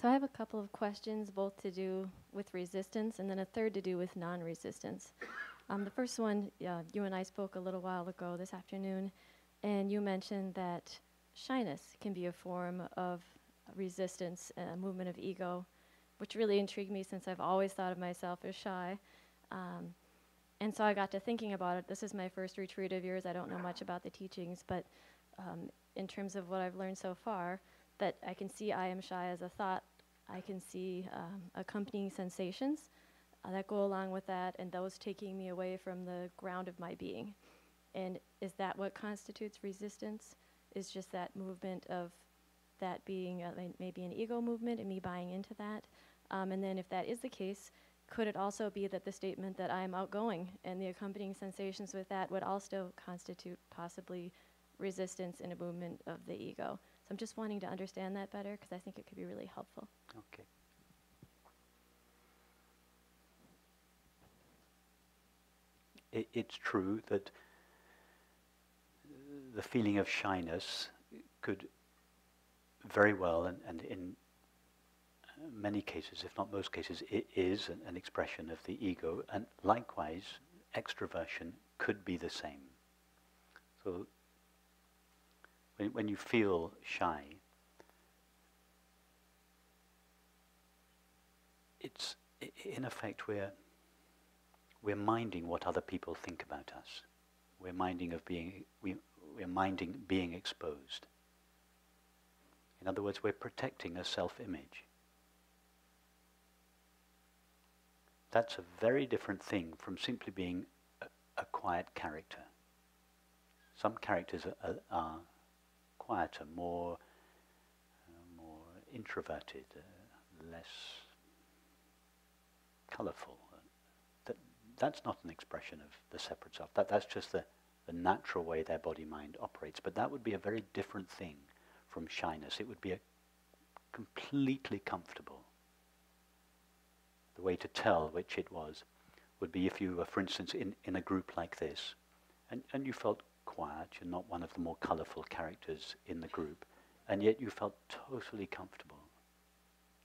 So I have a couple of questions, both to do with resistance and then a third to do with non-resistance. The first one, you and I spoke a little while ago this afternoon, and you mentioned that shyness can be a form of resistance, a movement of ego, which really intrigued me since I've always thought of myself as shy. Um, and so I got to thinking about it. This is my first retreat of yours. I don't know much about the teachings, but in terms of what I've learned so far, that I can see I am shy as a thought. I can see accompanying sensations that go along with that, and those taking me away from the ground of my being. And is that what constitutes resistance? Is just that movement of that being maybe an ego movement and me buying into that? And then if that is the case, could it also be that the statement that I am outgoing and the accompanying sensations with that would also constitute possibly resistance in a movement of the ego? So I'm just wanting to understand that better because I think it could be really helpful. Okay. It's true that the feeling of shyness could very well, and in many cases, if not most cases, it is an expression of the ego, and likewise, extroversion could be the same. So when you feel shy, it's in effect we're minding what other people think about us. We're minding being exposed. In other words, we're protecting a self-image. That's a very different thing from simply being a quiet character. Some characters are quieter, more introverted, less colourful. That's not an expression of the separate self. That's just the natural way their body-mind operates. But that would be a very different thing from shyness. It would be a completely comfortable. The way to tell which it was would be if you were, for instance, in a group like this, and you felt quiet, you're not one of the more colourful characters in the group, and yet you felt totally comfortable,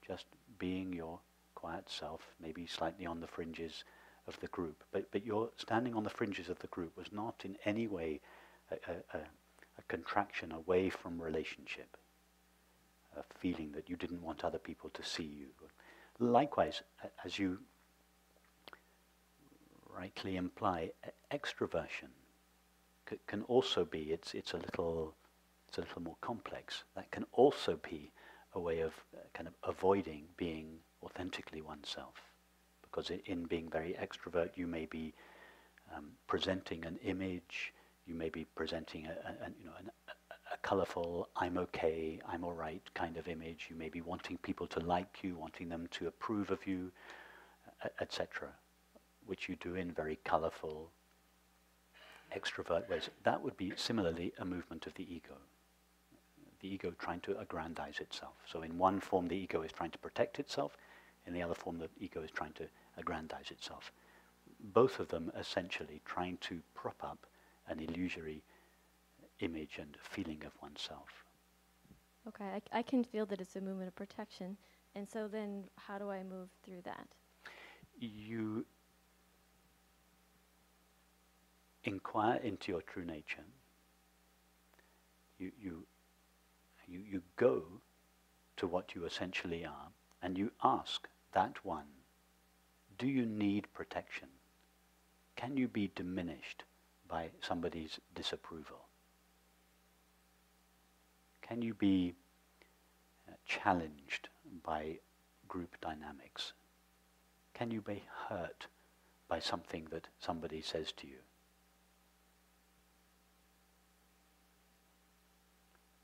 just being your quiet self, maybe slightly on the fringes of the group. But your standing on the fringes of the group was not in any way a contraction away from relationship, a feeling that you didn't want other people to see you. Likewise, as you rightly imply, extroversion can also be, it's a little more complex. That can also be a way of kind of avoiding being authentically oneself. Because in being very extrovert, you may be presenting an image, you may be presenting a colourful, I'm okay, I'm all right kind of image. You may be wanting people to like you, wanting them to approve of you, etc., which you do in very colourful, extrovert ways. That would be similarly a movement of the ego. The ego trying to aggrandize itself. So in one form, the ego is trying to protect itself. In the other form, the ego is trying to aggrandize itself. Both of them essentially trying to prop up an illusory image and feeling of oneself. Okay, I can feel that it's a movement of protection. And so then how do I move through that? You inquire into your true nature. You go to what you essentially are, and you ask that one, do you need protection? Can you be diminished by somebody's disapproval? Can you be challenged by group dynamics? Can you be hurt by something that somebody says to you?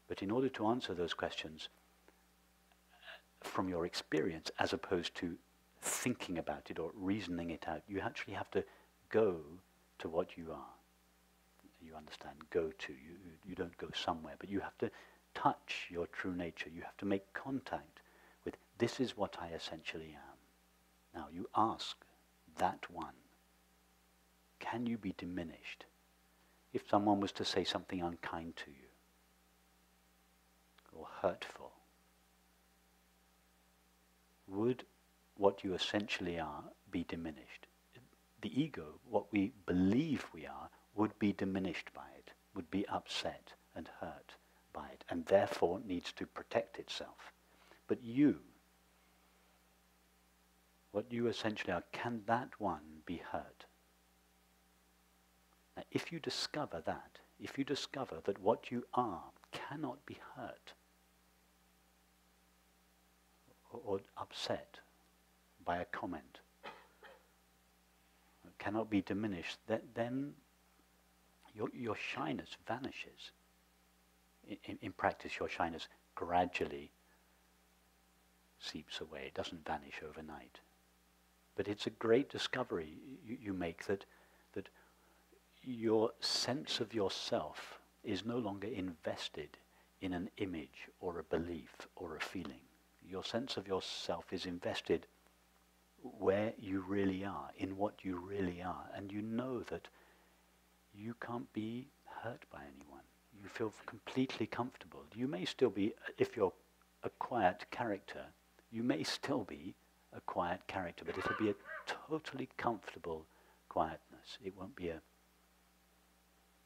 But in order to answer those questions from your experience, as opposed to thinking about it or reasoning it out, you actually have to go to what you are. You understand, go to. You don't go somewhere, but you have to touch your true nature. You have to make contact with, this is what I essentially am. Now you ask that one, can you be diminished if someone was to say something unkind to you or hurtful? what you essentially are be diminished. The ego, what we believe we are, would be diminished by it, would be upset and hurt by it, and therefore needs to protect itself. But you, what you essentially are, can that one be hurt? Now, if you discover that what you are cannot be hurt or upset by a comment, cannot be diminished, then your shyness vanishes. In practice, your shyness gradually seeps away. It doesn't vanish overnight. But it's a great discovery you make that your sense of yourself is no longer invested in an image or a belief or a feeling. Your sense of yourself is invested where you really are, in what you really are, and you know that you can't be hurt by anyone. You feel completely comfortable. You may still be, if you're a quiet character, you may still be a quiet character, but it'll be a totally comfortable quietness. It won't be a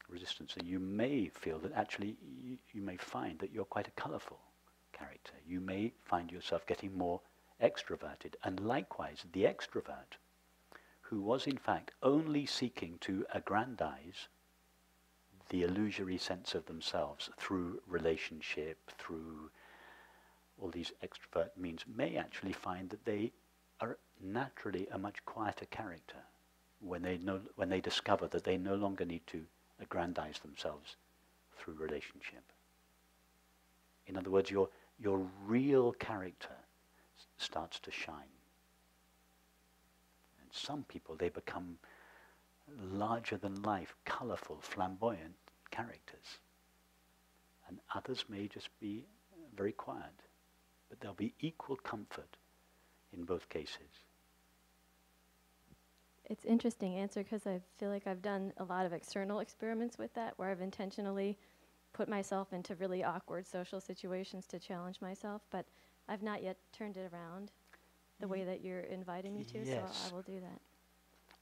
resistance. And you may feel that actually you may find that you're quite a colourful character. You may find yourself getting more extroverted. And likewise, the extrovert, who was in fact only seeking to aggrandize the illusory sense of themselves through relationship, through all these extrovert means, may actually find that they are naturally a much quieter character when they discover that they no longer need to aggrandize themselves through relationship. In other words, your real character starts to shine. And some people, they become larger than life, colorful, flamboyant characters. And others may just be very quiet. But there'll be equal comfort in both cases. It's interesting answer because I feel like I've done a lot of external experiments with that where I've intentionally put myself into really awkward social situations to challenge myself, but I've not yet turned it around the way that you're inviting me to, Yes. so I will do that.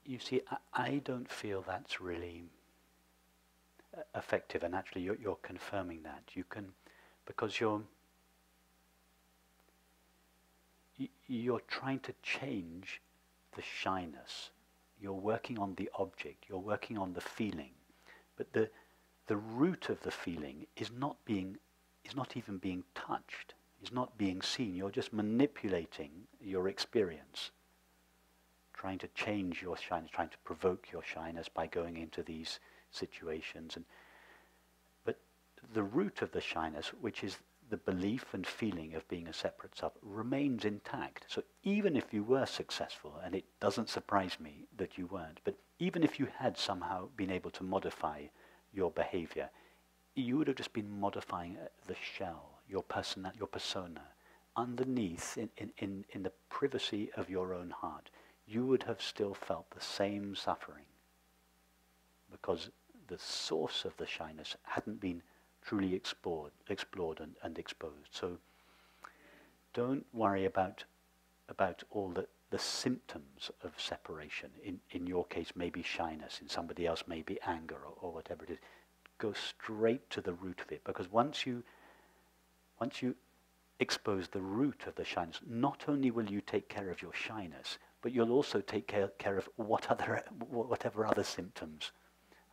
You see, I don't feel that's really effective, and actually you're confirming that. You can, because you're trying to change the shyness. You're working on the object, you're working on the feeling, but the root of the feeling is not even being touched, is not being seen. You're just manipulating your experience, trying to change your shyness, trying to provoke your shyness by going into these situations. But the root of the shyness, which is the belief and feeling of being a separate self, remains intact. So even if you were successful, and it doesn't surprise me that you weren't, but even if you had somehow been able to modify your behavior, you would have just been modifying the shell, your persona. Underneath, in the privacy of your own heart, you would have still felt the same suffering, because the source of the shyness hadn't been truly explored and exposed. So don't worry about all the symptoms of separation. In your case, maybe shyness. In somebody else, maybe anger or whatever it is. Go straight to the root of it, because once you expose the root of the shyness, not only will you take care of your shyness, but you'll also take care of whatever other symptoms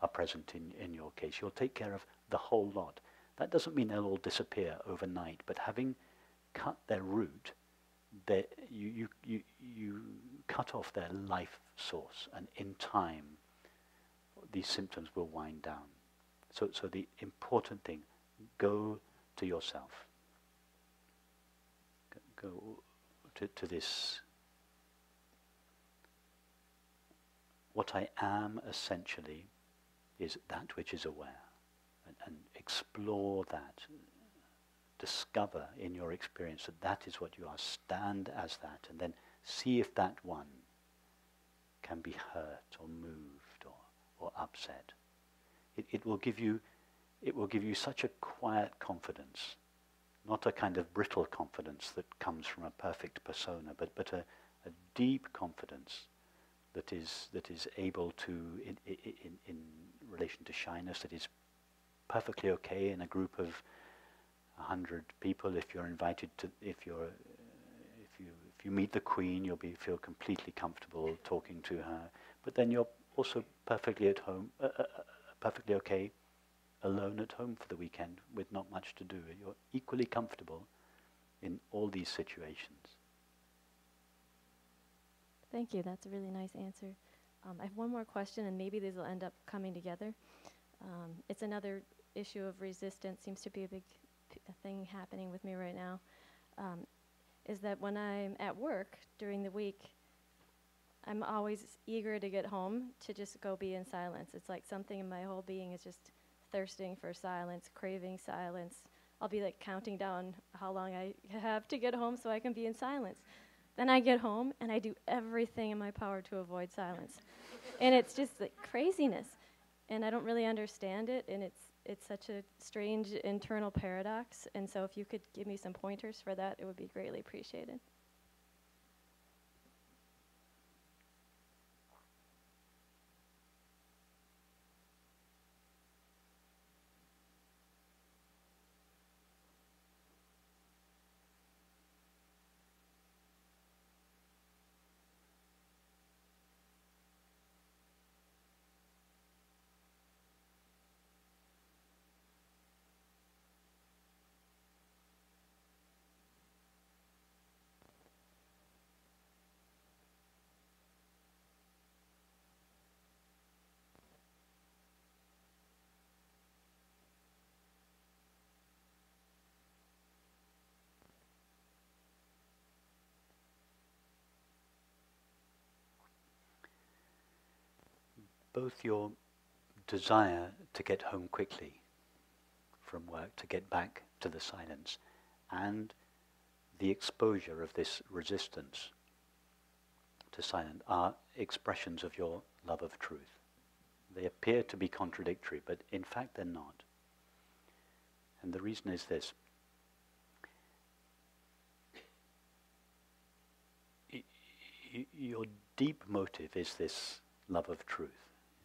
are present in your case. You'll take care of the whole lot. That doesn't mean they'll all disappear overnight, but having cut their root, you cut off their life source, and in time, these symptoms will wind down. So the important thing, go to yourself. Go to this. What I am essentially is that which is aware, and explore that. Discover in your experience that that is what you are. Stand as that, and then see if that one can be hurt or moved or upset. It will give you such a quiet confidence, not a kind of brittle confidence that comes from a perfect persona, but a deep confidence that is able to, in relation to shyness, that is perfectly okay in a group of 100 people. If you're invited to, if you meet the Queen, you'll feel completely comfortable talking to her. But then you're also perfectly at home, perfectly okay, alone at home for the weekend with not much to do. You're equally comfortable in all these situations. Thank you. That's a really nice answer. I have one more question, and maybe these will end up coming together. It's another issue of resistance. Seems to be a big thing happening with me right now. Is that when I'm at work during the week, I'm always eager to get home to just go be in silence. It's like something in my whole being is just thirsting for silence, craving silence. I'll be like counting down how long I have to get home so I can be in silence. Then I get home and I do everything in my power to avoid silence. And it's just like craziness. And I don't really understand it, and it's such a strange internal paradox. And so if you could give me some pointers for that, it would be greatly appreciated. Both your desire to get home quickly from work, to get back to the silence, and the exposure of this resistance to silence are expressions of your love of truth. They appear to be contradictory, but in fact they're not. And the reason is this. Your deep motive is this love of truth,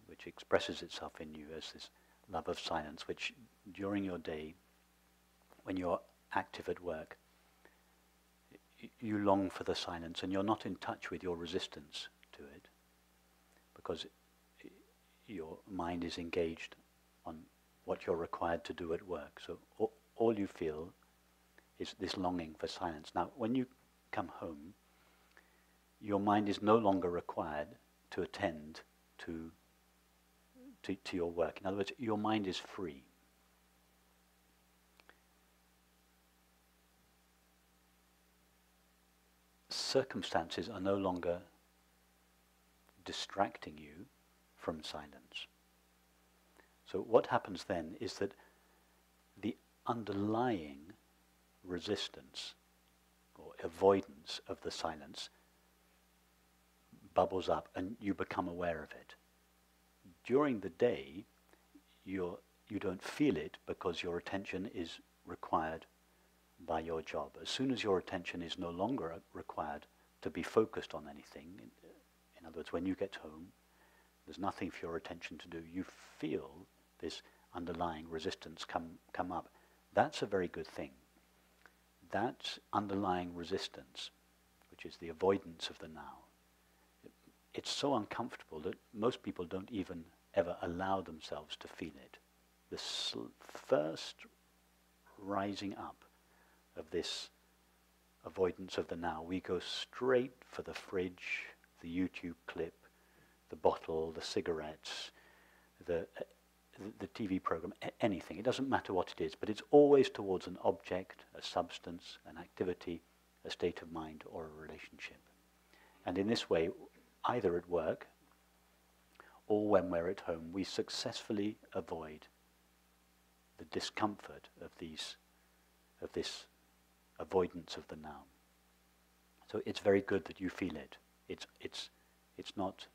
which expresses itself in you as this love of silence, which during your day, when you're active at work, you long for the silence, and you're not in touch with your resistance to it, because your mind is engaged on what you're required to do at work. So all you feel is this longing for silence. Now, when you come home, your mind is no longer required to attend to your work. In other words, your mind is free. Circumstances are no longer distracting you from silence. So what happens then is that the underlying resistance or avoidance of the silence bubbles up and you become aware of it. During the day, you don't feel it because your attention is required by your job. As soon as your attention is no longer required to be focused on anything, in other words, when you get home, there's nothing for your attention to do. You feel this underlying resistance come up. That's a very good thing. That underlying resistance, which is the avoidance of the now, it's so uncomfortable that most people don't even ever allow themselves to feel it. The first rising up of this avoidance of the now, we go straight for the fridge, the YouTube clip, the bottle, the cigarettes, the TV program, anything. It doesn't matter what it is, but it's always towards an object, a substance, an activity, a state of mind, or a relationship. And in this way, either at work or when we're at home, we successfully avoid the discomfort of this avoidance of the now. So it's very good that you feel it. It's not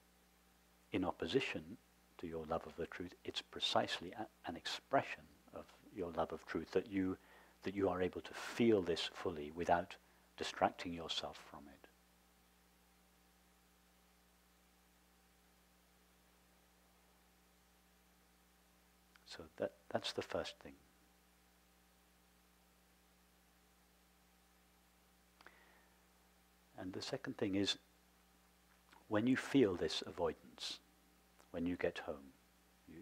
in opposition to your love of the truth. It's precisely an expression of your love of truth, that you are able to feel this fully without distracting yourself from it. So that's the first thing. And the second thing is, when you feel this avoidance, when you get home,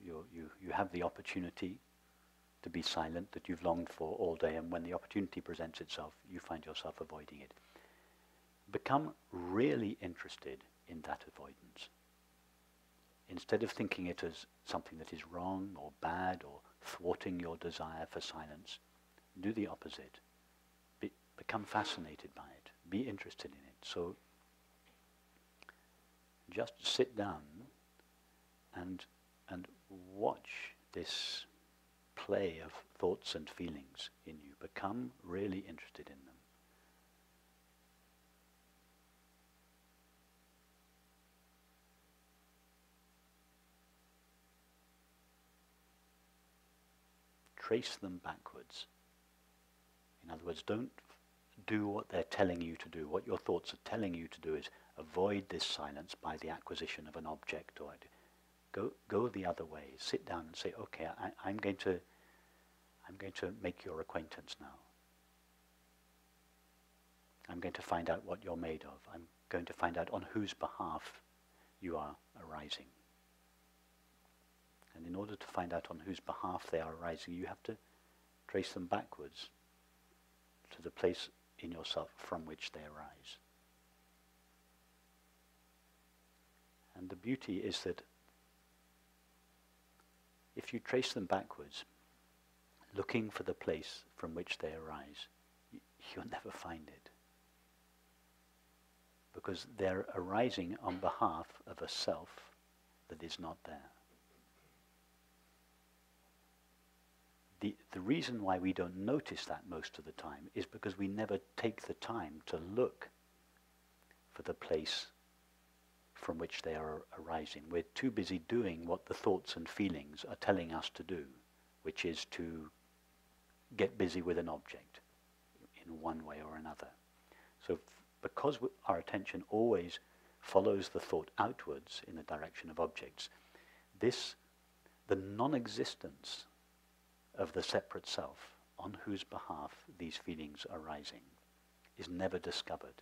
you have the opportunity to be silent that you've longed for all day, and when the opportunity presents itself, you find yourself avoiding it. Become really interested in that avoidance. Instead of thinking it as something that is wrong or bad or thwarting your desire for silence, do the opposite. Become fascinated by it. Be interested in it. So just sit down and watch this play of thoughts and feelings in you. Become really interested in them. Trace them backwards. In other words, don't do what they're telling you to do. What your thoughts are telling you to do is avoid this silence by the acquisition of an object. Or go the other way. Sit down and say, okay, I'm going to make your acquaintance now. I'm going to find out what you're made of. I'm going to find out on whose behalf you are arising. And in order to find out on whose behalf they are arising, you have to trace them backwards to the place in yourself from which they arise. And the beauty is that if you trace them backwards, looking for the place from which they arise, you'll never find it. Because they're arising on behalf of a self that is not there. The reason why we don't notice that most of the time is because we never take the time to look for the place from which they are arising. We're too busy doing what the thoughts and feelings are telling us to do, which is to get busy with an object in one way or another. So because our attention always follows the thought outwards in the direction of objects, the non-existence of the separate self on whose behalf these feelings are arising is never discovered.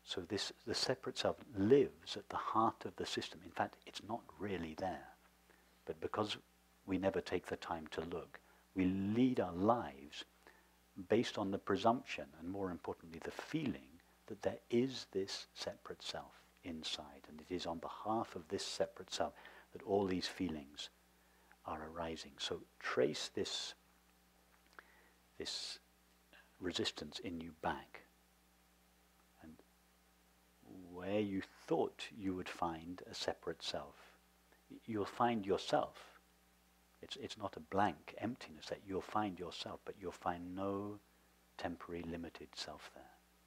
So the separate self lives at the heart of the system. In fact, it's not really there. But because we never take the time to look, we lead our lives based on the presumption, and more importantly, the feeling that there is this separate self inside, and it is on behalf of this separate self that all these feelings are arising. So trace this resistance in you back, and where you thought you would find a separate self, you'll find yourself. It's not a blank emptiness that you'll find yourself, but you'll find no temporary limited self there.